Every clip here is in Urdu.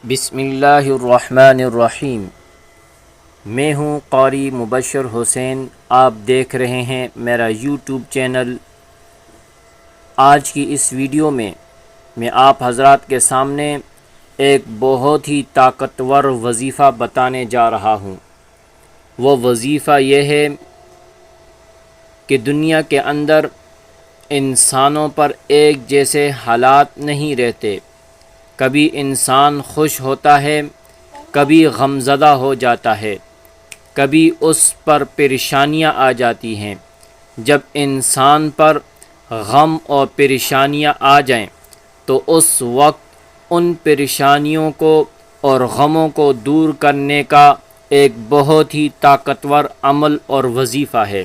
بسم اللہ الرحمن الرحیم۔ میں ہوں قاری مبشر حسین، آپ دیکھ رہے ہیں میرا یوٹیوب چینل۔ آج کی اس ویڈیو میں آپ حضرات کے سامنے ایک بہت ہی طاقتور وظیفہ بتانے جا رہا ہوں۔ وہ وظیفہ یہ ہے کہ دنیا کے اندر انسانوں پر ایک جیسے حالات نہیں رہتے۔ کبھی انسان خوش ہوتا ہے، کبھی غمزدہ ہو جاتا ہے، کبھی اس پر پریشانیاں آ جاتی ہیں۔ جب انسان پر غم اور پریشانیاں آ جائیں تو اس وقت ان پریشانیوں کو اور غموں کو دور کرنے کا ایک بہت ہی طاقتور عمل اور وظیفہ ہے۔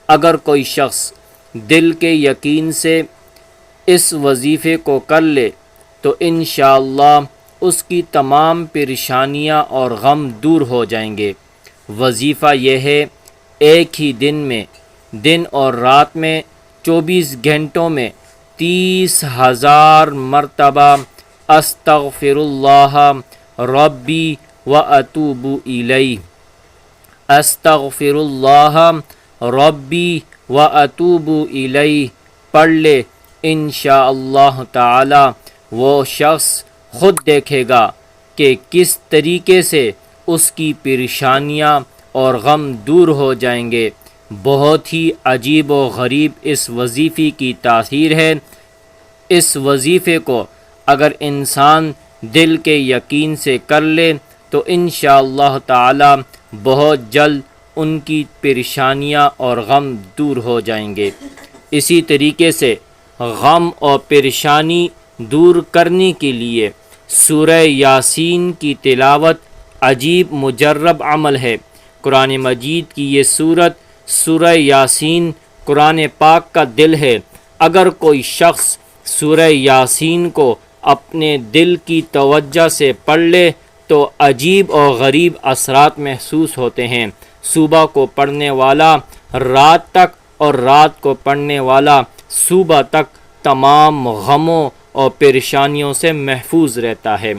اگر کوئی شخص دل کے یقین سے اس وظیفے کو کر لے تو انشاءاللہ اس کی تمام پریشانیاں اور غم دور ہو جائیں گے۔ وظیفہ یہ ہے، ایک ہی دن میں، دن اور رات میں 24 گھنٹوں میں 30,000 مرتبہ استغفر اللہ ربی و اتوب الیہ، استغفر اللہ ربی و اتوب الیہ پڑھ لے۔ انشاءاللہ تعالی وہ شخص خود دیکھے گا کہ کس طریقے سے اس کی پریشانیاں اور غم دور ہو جائیں گے۔ بہت ہی عجیب و غریب اس وظیفے کی تاثیر ہے۔ اس وظیفے کو اگر انسان دل کے یقین سے کر لے تو انشاءاللہ تعالی بہت جلد ان کی پریشانیاں اور غم دور ہو جائیں گے۔ اسی طریقے سے غم اور پریشانی دور کرنے کے لیے سورہ یاسین کی تلاوت عجیب مجرب عمل ہے۔ قرآن مجید کی یہ سورت سورہ یاسین قرآن پاک کا دل ہے۔ اگر کوئی شخص سورہ یاسین کو اپنے دل کی توجہ سے پڑھ لے تو عجیب اور غریب اثرات محسوس ہوتے ہیں۔ صبح کو پڑھنے والا رات تک اور رات کو پڑھنے والا صبح تک تمام غموں اور پریشانیوں سے محفوظ رہتا ہے۔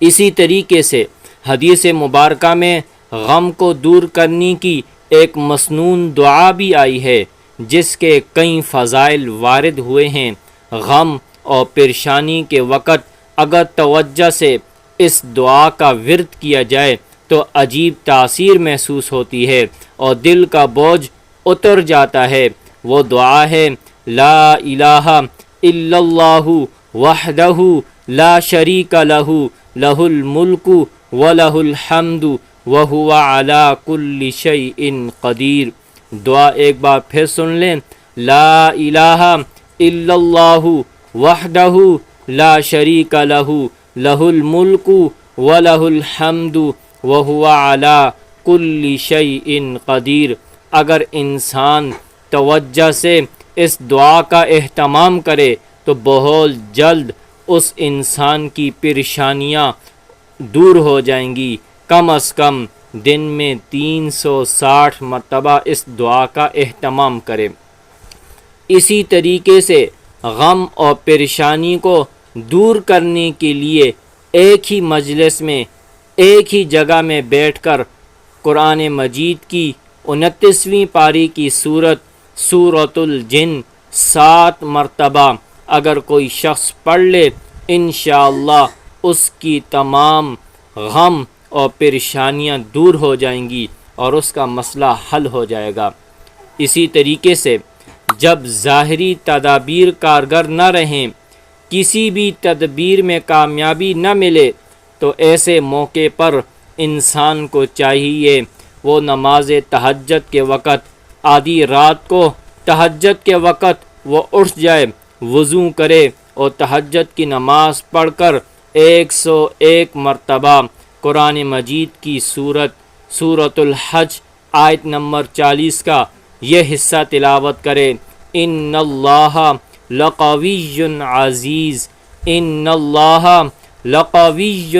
اسی طریقے سے حدیث مبارکہ میں غم کو دور کرنے کی ایک مسنون دعا بھی آئی ہے جس کے کئی فضائل وارد ہوئے ہیں۔ غم اور پریشانی کے وقت اگر توجہ سے اس دعا کا ورد کیا جائے تو عجیب تاثیر محسوس ہوتی ہے اور دل کا بوجھ اتر جاتا ہے۔ وہ دعا ہے، لا الہ الا اللہ وحدہ لا شریک لہ لہ الملک ولہ الحمد وہو علی کل شیء قدیر۔ دعا ایک بار پھر سن لیں، لا الہ الا اللہ وحدہ لا شریک لہ لہ الملک ولہ الحمد وہو علی کل شیء قدیر۔ اگر انسان توجہ سے اس دعا کا اہتمام کرے تو بہت جلد اس انسان کی پریشانیاں دور ہو جائیں گی۔ کم از کم دن میں 360 مرتبہ اس دعا کا اہتمام کرے۔ اسی طریقے سے غم اور پریشانی کو دور کرنے کے لیے ایک ہی مجلس میں، ایک ہی جگہ میں بیٹھ کر قرآن مجید کی 29ویں پاری کی سورۃ الجن 7 مرتبہ اگر کوئی شخص پڑھ لے انشاءاللہ اس کی تمام غم اور پریشانیاں دور ہو جائیں گی اور اس کا مسئلہ حل ہو جائے گا۔ اسی طریقے سے جب ظاہری تدابیر کارگر نہ رہیں، کسی بھی تدبیر میں کامیابی نہ ملے تو ایسے موقع پر انسان کو چاہیے وہ نماز تہجد کے وقت، آدھی رات کو تہجد کے وقت وہ اٹھ جائے، وضو کرے اور تہجد کی نماز پڑھ کر 101 مرتبہ قرآن مجید کی سورۃ الحج آیت نمبر 40 کا یہ حصہ تلاوت کرے، ان اللہ لقوی عزیز، ان اللہ لقوی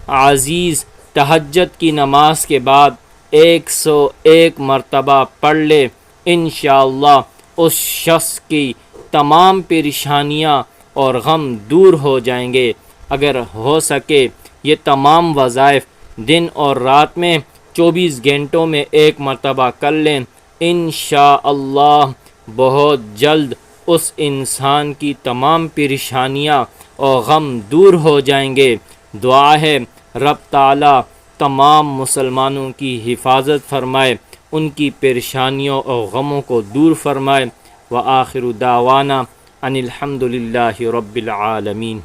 عزیز۔ تہجد کی نماز کے بعد 101 مرتبہ پڑھ لے، انشاءاللہ اس شخص کی تمام پریشانیاں اور غم دور ہو جائیں گے۔ اگر ہو سکے یہ تمام وظائف دن اور رات میں 24 گھنٹوں میں ایک مرتبہ کر لیں، انشاءاللہ بہت جلد اس انسان کی تمام پریشانیاں اور غم دور ہو جائیں گے۔ دعا ہے رب تعالی تمام مسلمانوں کی حفاظت فرمائے، ان کی پریشانیوں اور غموں کو دور فرمائے۔ وآخر دعوانا ان الحمد للہ رب العالمین۔